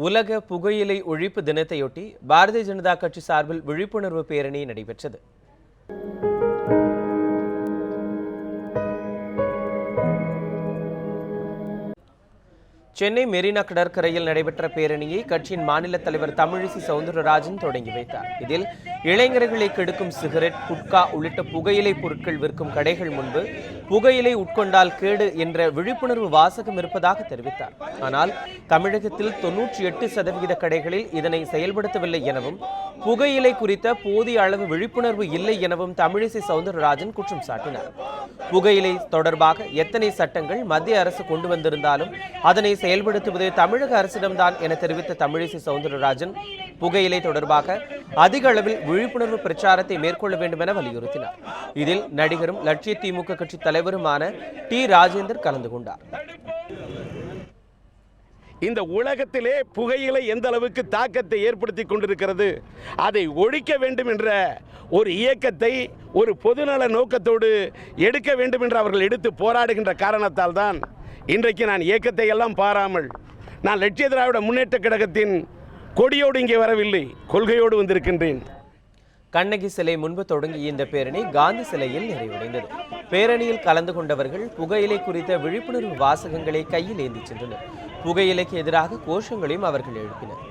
உலக புகையிலை ஒழிப்பு தினத்தையொட்டி பாரதிய ஜனதா கட்சி சார்பில் விழிப்புணர்வு பேரணி நடைபெற்றது. சென்னை மெரினா கடற்கரையில் நடைபெற்ற பேரணியை கட்சியின் மாநில தலைவர் தமிழிசை சவுந்தரராஜன் தொடங்கி வைத்தார். இதில் இளைஞர்களை கெடுக்கும் சிகரெட், குட்கா உள்ளிட்ட புகையிலை பொருட்கள் விற்கும் கடைகள் முன்பு புகையிலை உட்கொண்டால் கேடு என்ற விழிப்புணர்வு வாசகம் இருப்பதாக தெரிவித்தார். ஆனால் தமிழகத்தில் 98% கடைகளில் இதனை செயல்படுத்தவில்லை எனவும் புகையிலை குறித்த போதிய அளவு விழிப்புணர்வு இல்லை எனவும் தமிழிசை சவுந்தரராஜன் குற்றம் சாட்டினார். புகையிலை தொடர்பாக எத்தனை சட்டங்கள் மத்திய அரசு கொண்டு வந்திருந்தாலும் அதனை செயல்படுத்துவது தமிழக அரசிடம்தான் என தெரிவித்த தமிழிசை சவுந்தரராஜன் புகையிலை தொடர்பாக அதிக அளவில் விழிப்புணர்வு பிரச்சாரத்தை மேற்கொள்ள வேண்டும் என வலியுறுத்தினார். இதில் நடிகரும் லட்சிய திமுக கட்சி தலைவருமான டி ராஜேந்தர் கலந்து கொண்டார். இந்த உலகத்திலே புகையிலை எந்த அளவுக்கு தாக்கத்தை ஏற்படுத்தி கொண்டிருக்கிறது, அதை ஒழிக்க வேண்டும் என்ற ஒரு இயக்கத்தை ஒரு பொதுநல நோக்கத்தோடு எடுக்க வேண்டும் என்று அவர்கள் எடுத்து போராடுகின்ற காரணத்தால் தான் இன்றைக்கு நான் இயக்கத்தை எல்லாம் பாராமல் நான் லட்சிய திராவிட முன்னேற்ற கழகத்தின் கொடியோடு இங்கே வரவில்லை, கொள்கையோடு வந்திருக்கின்றேன். கண்ணகி சிலை முன்பு தொடங்கிய இந்த பேரணி காந்தி சிலையில் நிறைவடைந்தது. பேரணியில் கலந்து கொண்டவர்கள் புகையிலை குறித்த விழிப்புணர்வு வாசகங்களை கையில் ஏந்தி சென்றனர். புகையிலைக்கு எதிராக கோஷங்களையும் அவர்கள் எழுப்பினர்.